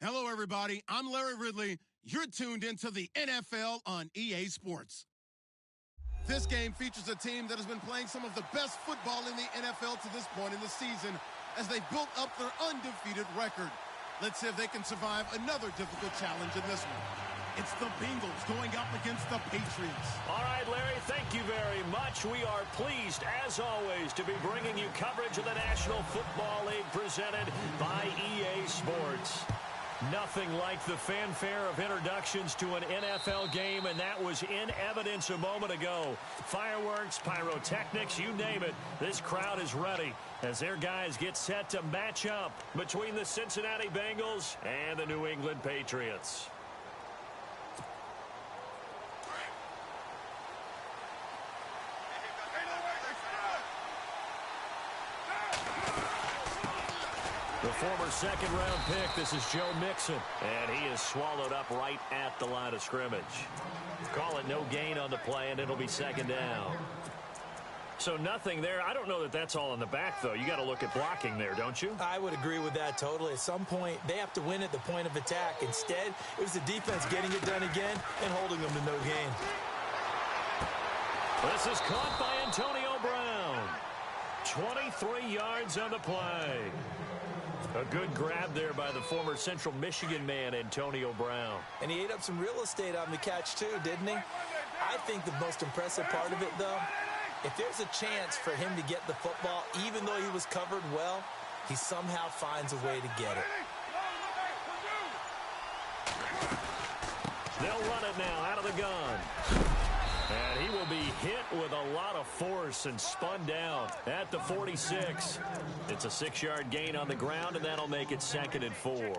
Hello, everybody. I'm Larry Ridley. You're tuned into the NFL on EA Sports. This game features a team that has been playing some of the best football in the NFL to this point in the season as they built up their undefeated record. Let's see if they can survive another difficult challenge in this one. It's the Bengals going up against the Patriots. All right, Larry, thank you very much. We are pleased, as always, to be bringing you coverage of the National Football League presented by EA Sports. Nothing like the fanfare of introductions to an NFL game, and that was in evidence a moment ago. Fireworks, pyrotechnics, you name it. This crowd is ready as their guys get set to match up between the Cincinnati Bengals and the New England Patriots. The former second-round pick, this is Joe Mixon, and he is swallowed up right at the line of scrimmage. Call it no gain on the play, and it'll be second down. So nothing there. I don't know that that's all in the back, though. You got to look at blocking there, don't you? I would agree with that totally. At some point, they have to win at the point of attack. Instead, it was the defense getting it done again and holding them to no gain. This is caught by Antonio Brown. 23 yards on the play. A good grab there by the former Central Michigan man, Antonio Brown. And he ate up some real estate on the catch, too, didn't he? I think the most impressive part of it, though, if there's a chance for him to get the football, even though he was covered well, he somehow finds a way to get it. They'll run it now out of the gun. And he will be hit with a lot of force and spun down at the 46. It's a 6-yard gain on the ground, and that'll make it second and 4.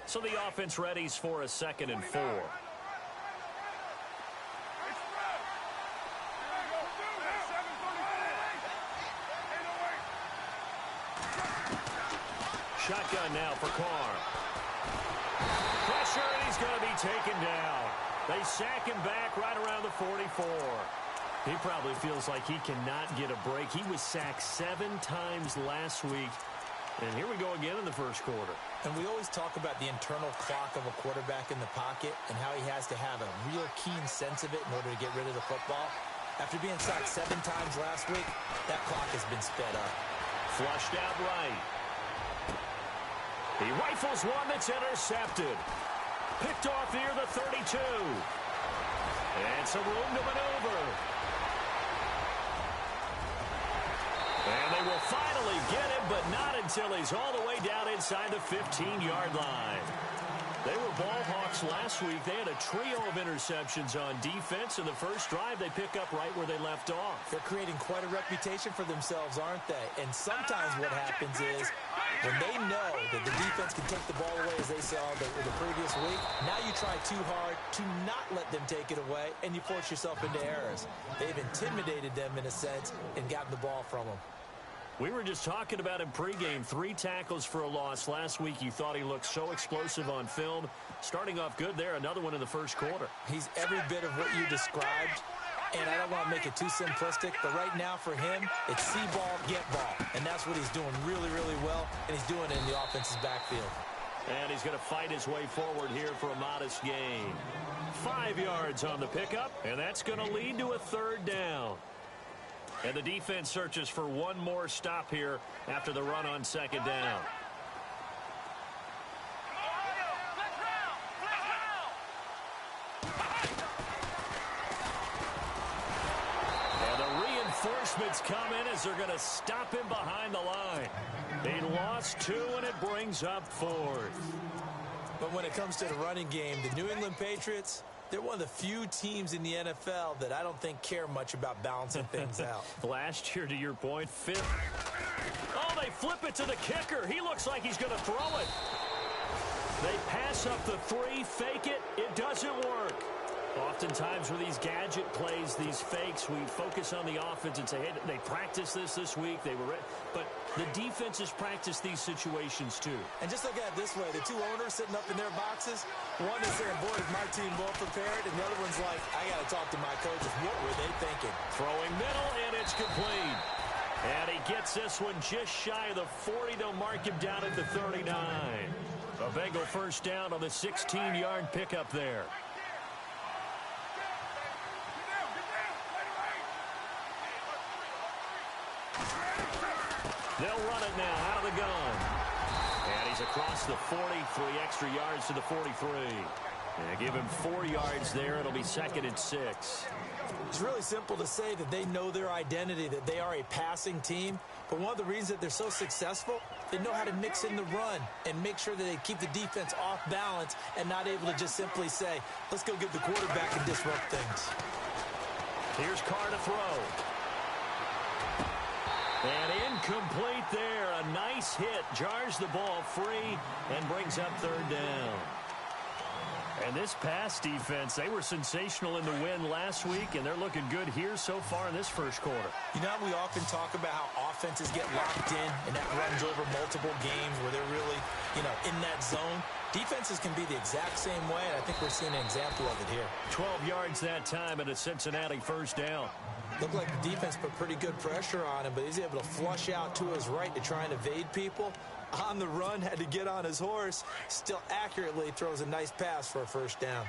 So the offense readies for a second and 4. Shotgun now for Carr. Pressure, and he's going to be taken down. They sack him back right around the 44. He probably feels like he cannot get a break. He was sacked 7 times last week. And here we go again in the first quarter. And we always talk about the internal clock of a quarterback in the pocket and how he has to have a real keen sense of it in order to get rid of the football. After being sacked 7 times last week, that clock has been sped up. Flushed out right. He rifles one that's intercepted. Picked off near the 32. And some room to maneuver. And they will finally get him, but not until he's all the way down inside the 15-yard line. They were ball hawks last week. They had a trio of interceptions on defense. In the first drive, they pick up right where they left off. They're creating quite a reputation for themselves, aren't they? And sometimes what happens is when they know that the defense can take the ball away, as they saw the previous week, now you try too hard to not let them take it away, and you force yourself into errors. They've intimidated them, in a sense, and gotten the ball from them. We were just talking about him pregame. 3 tackles for a loss. Last week you thought he looked so explosive on film. Starting off good there. Another one in the first quarter. He's every bit of what you described. And I don't want to make it too simplistic, but right now for him, it's see ball, get ball. And that's what he's doing really, really well, and he's doing it in the offense's backfield. And he's going to fight his way forward here for a modest gain. 5 yards on the pickup, and that's going to lead to a third down. And the defense searches for one more stop here after the run on second down. And the reinforcements come in as they're going to stop him behind the line. They lost 2, and it brings up 4th. But when it comes to the running game, the New England Patriots, they're one of the few teams in the NFL that I don't think care much about balancing things out. Last year, to your point, 5th. Oh, they flip it to the kicker. He looks like he's going to throw it. They pass up the 3, fake it. It doesn't work. Oftentimes with these gadget plays, these fakes, we focus on the offense and say, hey, they practiced this week. They were ready. But the defense has practiced these situations too. And just look at it this way. The 2 owners sitting up in their boxes, one is saying, boy, is my team well prepared? And the other one's like, I got to talk to my coaches. What were they thinking? Throwing middle, and it's complete. And he gets this one just shy of the 40. They'll mark him down at the 39. A Bengal first down on the 16-yard pickup there. They'll run it now out of the gun. And he's across the 40, 3 extra yards to the 43. And give him 4 yards there. It'll be 2nd and 6. It's really simple to say that they know their identity, that they are a passing team. But one of the reasons that they're so successful, they know how to mix in the run and make sure that they keep the defense off balance and not able to just simply say, let's go get the quarterback and disrupt things. Here's Carr to throw. And incomplete there. A nice hit. Jars the ball free and brings up 3rd down. And this pass defense, they were sensational in the win last week, and they're looking good here so far in this first quarter. You know, we often talk about how offenses get locked in, and that runs over multiple games where they're really, in that zone. Defenses can be the exact same way, and I think we're seeing an example of it here. 12 yards that time and a Cincinnati first down. Looked like the defense put pretty good pressure on him, but he's able to flush out to his right to try and evade people. On the run, had to get on his horse. Still accurately throws a nice pass for a first down.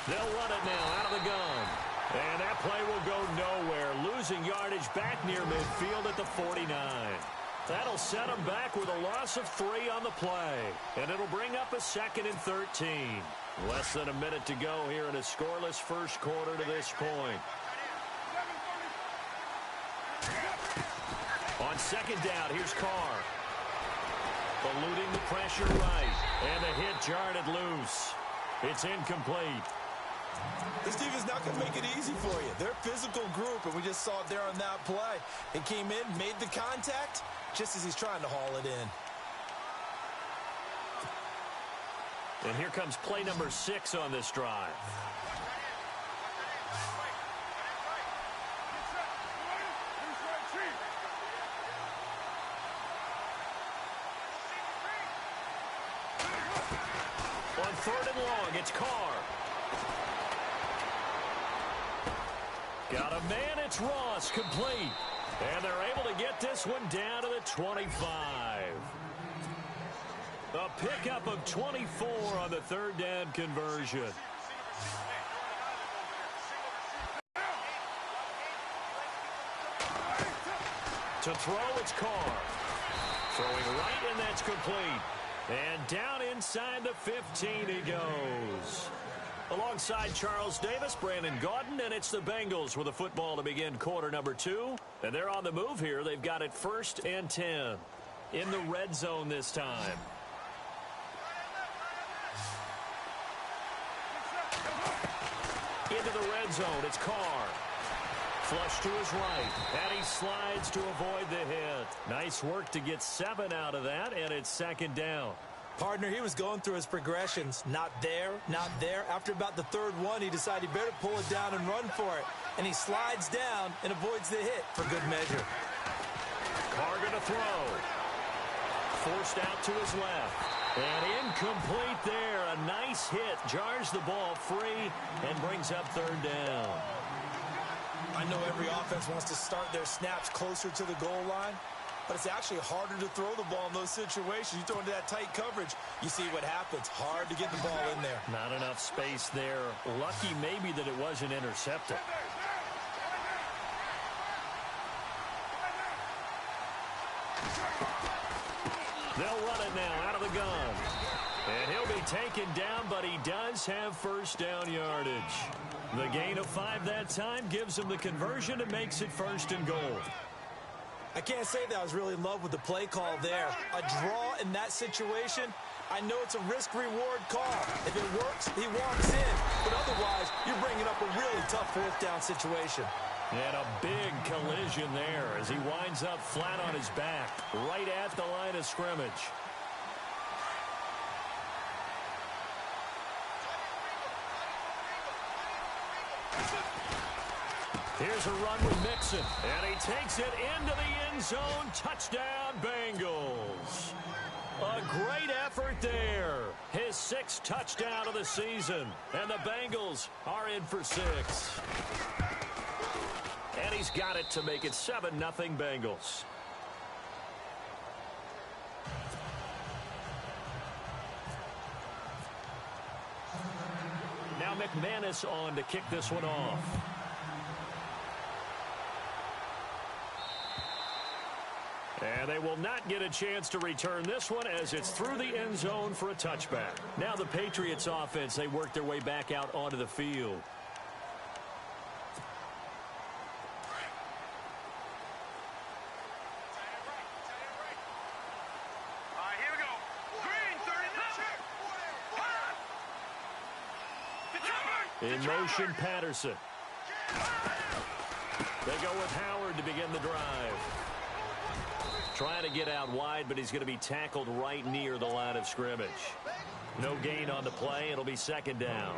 They'll run it now out of the gun. And that play will go nowhere. Losing yardage back near midfield at the 49. That'll set them back with a loss of 3 on the play. And it'll bring up a 2nd and 13. Less than a minute to go here in a scoreless first quarter to this point. On 2nd down, here's Carr. Eluding the pressure right. And the hit jarred it loose. It's incomplete. This defense is not going to make it easy for you. They're a physical group, and we just saw it there on that play. It came in, made the contact, just as he's trying to haul it in. And here comes play number 6 on this drive. On 3rd and long, it's Carr. Got a man, it's Ross, complete. And they're able to get this one down to the 25. A pickup of 24 on the 3rd down conversion. To throw, it's Carr. Throwing right, and that's complete. And down inside the 15 he goes. Alongside Charles Davis, Brandon Gaudin, and it's the Bengals with a football to begin quarter number 2. And they're on the move here. They've got it 1st and 10. In the red zone this time. Into the red zone, it's Carr. Flush to his right, and he slides to avoid the hit. Nice work to get 7 out of that, and it's 2nd down. Partner, he was going through his progressions. Not there, not there. After about the 3rd one, he decided he better pull it down and run for it. And he slides down and avoids the hit for good measure. Carr gonna throw. Forced out to his left. And incomplete there. A nice hit. Jars the ball free and brings up 3rd down. I know every offense wants to start their snaps closer to the goal line, but it's actually harder to throw the ball in those situations. You throw into that tight coverage, you see what happens. Hard to get the ball in there. Not enough space there. Lucky maybe that it wasn't intercepted. They'll run it now out of the gun. And he'll be taken down, but he does have 1st down yardage. The gain of 5 that time gives him the conversion and makes it 1st and goal. I can't say that I was really in love with the play call there. A draw in that situation, I know it's a risk-reward call. If it works, he walks in. But otherwise, you're bringing up a really tough 4th down situation. And a big collision there as he winds up flat on his back, right at the line of scrimmage. Here's a run with Mixon, and he takes it into the end zone. Touchdown, Bengals. A great effort there. His 6th touchdown of the season. And the Bengals are in for 6. And he's got it to make it 7-0 Bengals. Now McManus on to kick this one off. And they will not get a chance to return this one as it's through the end zone for a touchback. Now the Patriots offense, they work their way back out onto the field. In motion, Patterson. They go with Howard to begin the drive. Trying to get out wide, but he's going to be tackled right near the line of scrimmage. No gain on the play. It'll be 2nd down.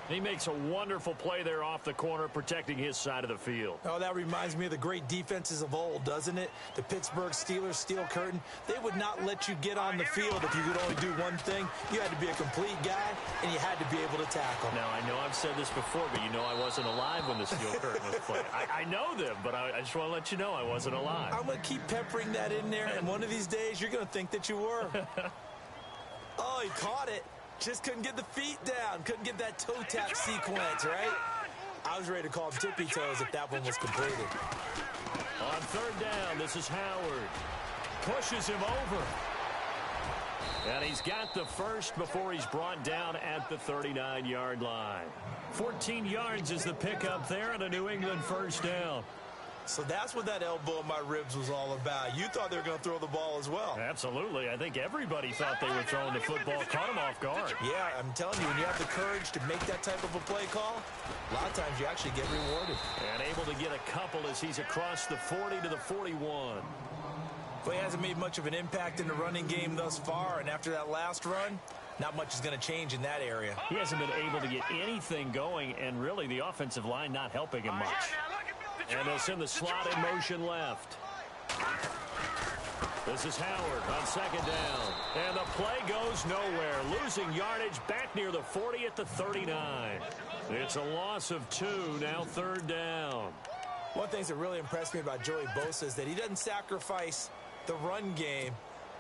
He makes a wonderful play there off the corner, protecting his side of the field. Oh, that reminds me of the great defenses of old, doesn't it? The Pittsburgh Steelers, Steel Curtain. They would not let you get on the field if you could only do one thing. You had to be a complete guy, and you had to be able to tackle. Now, I know I've said this before, but you know I wasn't alive when the Steel Curtain was played. I know them, but I just want to let you know I wasn't alive. I'm going to keep peppering that in there, and one of these days you're going to think that you were. Oh, he caught it. Just couldn't get the feet down. Couldn't get that toe tap sequence, right? I was ready to call him tippy toes if that one was completed. On 3rd down, this is Howard. Pushes him over. And he's got the first before he's brought down at the 39-yard line. 14 yards is the pickup there and a New England 1st down. So that's what that elbow in my ribs was all about. You thought they were going to throw the ball as well. Absolutely. I think everybody thought they were throwing the football, caught him off guard. Yeah, I'm telling you, when you have the courage to make that type of a play call, a lot of times you actually get rewarded. And able to get a couple as he's across the 40 to the 41. Well, he hasn't made much of an impact in the running game thus far, and after that last run, not much is going to change in that area. He hasn't been able to get anything going, and really the offensive line not helping him much. And they'll send the slot in motion left. This is Howard on 2nd down. And the play goes nowhere. Losing yardage back near the 40 at the 39. It's a loss of 2, now 3rd down. One of the things that really impressed me about Joey Bosa is that he doesn't sacrifice the run game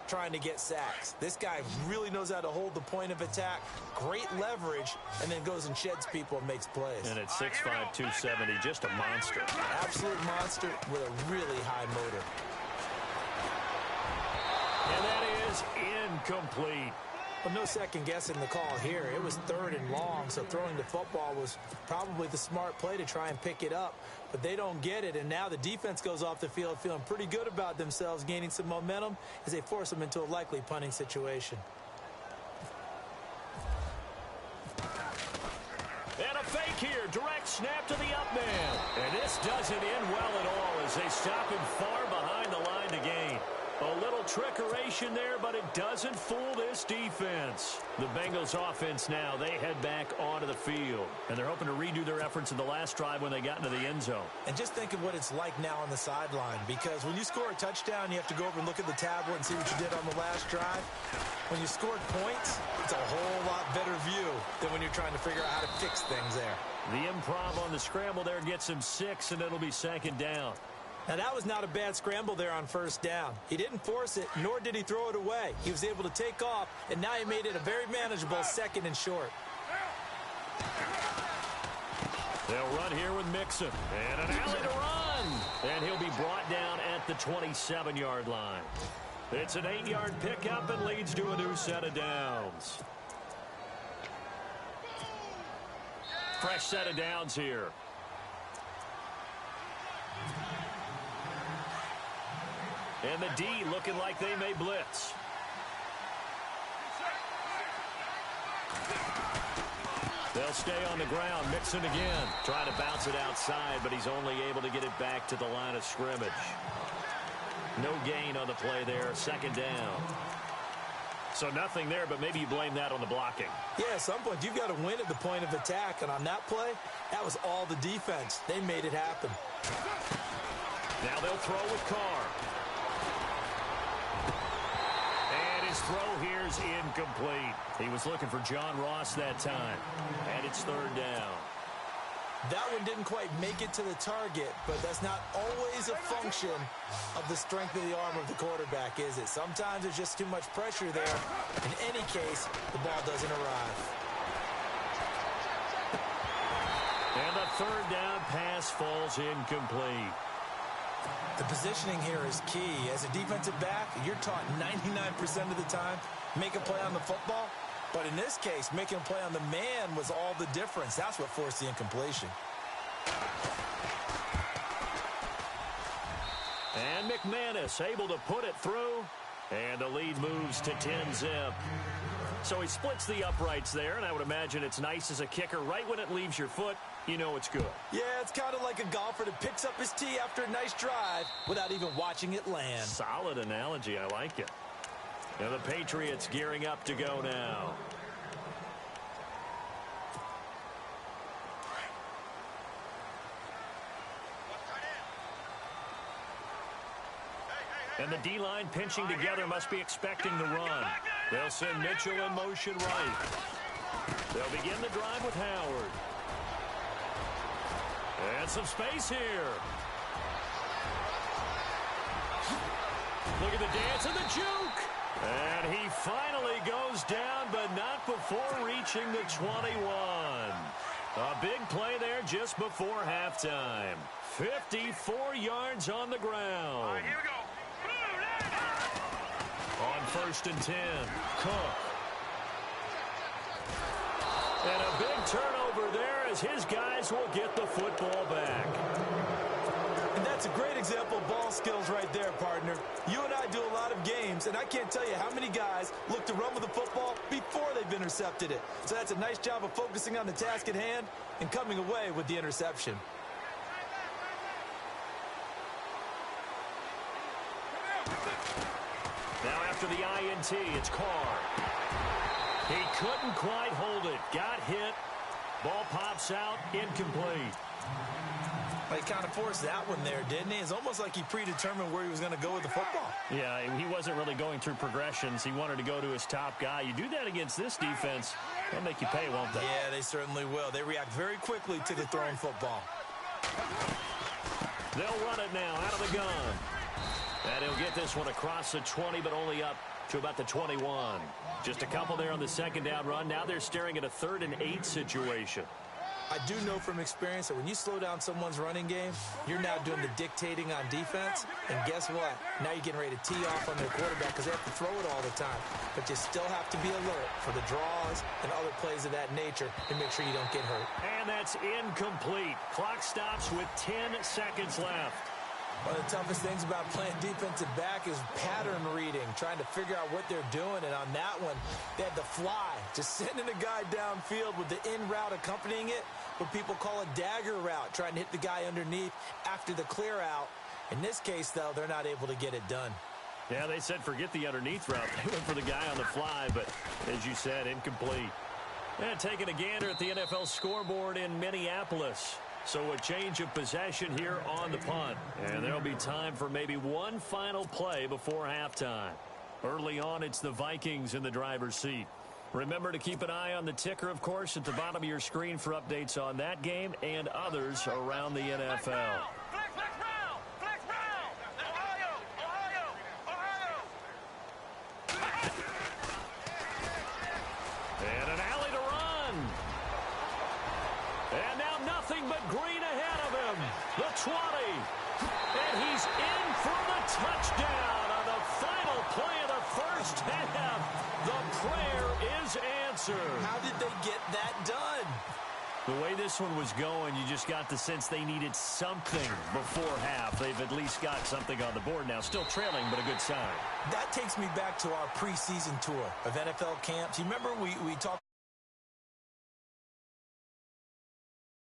trying to get sacks. This guy really knows how to hold the point of attack, great leverage, and then goes and sheds people and makes plays. And at 6'5", 270, just a monster. Absolute monster with a really high motor. And that is incomplete. Well, no second guessing the call here. It was 3rd and long, so throwing the football was probably the smart play to try and pick it up. But they don't get it, and now the defense goes off the field feeling pretty good about themselves, gaining some momentum as they force them into a likely punting situation. And a fake here. Direct snap to the up man. And this doesn't end well at all as they stop him far behind the line to gain. A little trickeration there, but it doesn't fool this defense. The Bengals offense now, they head back onto the field. And they're hoping to redo their efforts in the last drive when they got into the end zone. And just think of what it's like now on the sideline, because when you score a touchdown, you have to go over and look at the tablet and see what you did on the last drive. When you scored points, it's a whole lot better view than when you're trying to figure out how to fix things there. The improv on the scramble there gets him 6, and it'll be 2nd down. Now, that was not a bad scramble there on 1st down. He didn't force it, nor did he throw it away. He was able to take off, and now he made it a very manageable 2nd and short. They'll run here with Mixon. And an alley to run. And he'll be brought down at the 27-yard line. It's an 8-yard pickup and leads to a new set of downs. Fresh set of downs here. And the D looking like they may blitz. They'll stay on the ground. Mixon again. Trying to bounce it outside, but he's only able to get it back to the line of scrimmage. No gain on the play there. 2nd down. So nothing there, but maybe you blame that on the blocking. Yeah, at some point, you've got to win at the point of attack. And on that play, that was all the defense. They made it happen. Now they'll throw with Carr. His throw here's incomplete. He was looking for John Ross that time. And it's third down. That one didn't quite make it to the target, but that's not always a function of the strength of the arm of the quarterback, is it? Sometimes there's just too much pressure there. In any case, the ball doesn't arrive. And the third down pass falls incomplete. The positioning here is key. As a defensive back, you're taught 99% of the time, make a play on the football. But in this case, making a play on the man was all the difference. That's what forced the incompletion. And McManus able to put it through. And the lead moves to 10-zip. So he splits the uprights there, and I would imagine it's nice as a kicker. Right when it leaves your foot, you know it's good. Yeah, it's kind of like a golfer that picks up his tee after a nice drive without even watching it land. Solid analogy. I like it. Now the Patriots gearing up to go now. And the D-line pinching together must be expecting the run. They'll send Mitchell in motion right. They'll begin the drive with Howard. And some space here. Look at the dance and the juke. And he finally goes down, but not before reaching the 21. A big play there just before halftime. 54 yards on the ground. All right, here we go. On 1st and 10, Cook. And a big turnover there as his guys will get the football back. And that's a great example of ball skills right there, partner. You and I do a lot of games, and I can't tell you how many guys look to run with the football before they've intercepted it. So that's a nice job of focusing on the task at hand and coming away with the interception. Now after the INT, it's Carr. He couldn't quite hold it. Got hit. Ball pops out. Incomplete. He kind of forced that one there, didn't he? It's almost like he predetermined where he was going to go with the football. Yeah, he wasn't really going through progressions. He wanted to go to his top guy. You do that against this defense, they'll make you pay, won't they? Yeah, they certainly will. They react very quickly to the thrown football. They'll run it now out of the gun. And he'll get this one across the 20, but only up to about the 21. Just a couple there on the second down run. Now they're staring at a 3rd and 8 situation. I do know from experience that when you slow down someone's running game, you're now doing the dictating on defense. And guess what? Now you're getting ready to tee off on their quarterback because they have to throw it all the time. But you still have to be alert for the draws and other plays of that nature to make sure you don't get hurt. And that's incomplete. Clock stops with 10 seconds left. One of the toughest things about playing defensive back is pattern reading, trying to figure out what they're doing. And on that one, they had the fly, just sending a guy downfield with the in route accompanying it, what people call a dagger route, trying to hit the guy underneath after the clear out. In this case, though, they're not able to get it done. Yeah, they said forget the underneath route. They went for the guy on the fly, but as you said, incomplete. And taking a gander at the NFL scoreboard in Minneapolis. So a change of possession here on the punt. And there'll be time for maybe one final play before halftime. Early on, it's the Vikings in the driver's seat. Remember to keep an eye on the ticker, of course, at the bottom of your screen for updates on that game and others around the NFL. And an alley to run. And now nothing but green ahead of him. The 20. And he's in for the touchdown on the final play of the first half. The prayer is answered. How did they get that done? The way this one was going, you just got the sense they needed something before half. They've at least got something on the board now. Still trailing, but a good sign. That takes me back to our preseason tour of NFL camps. You remember we talked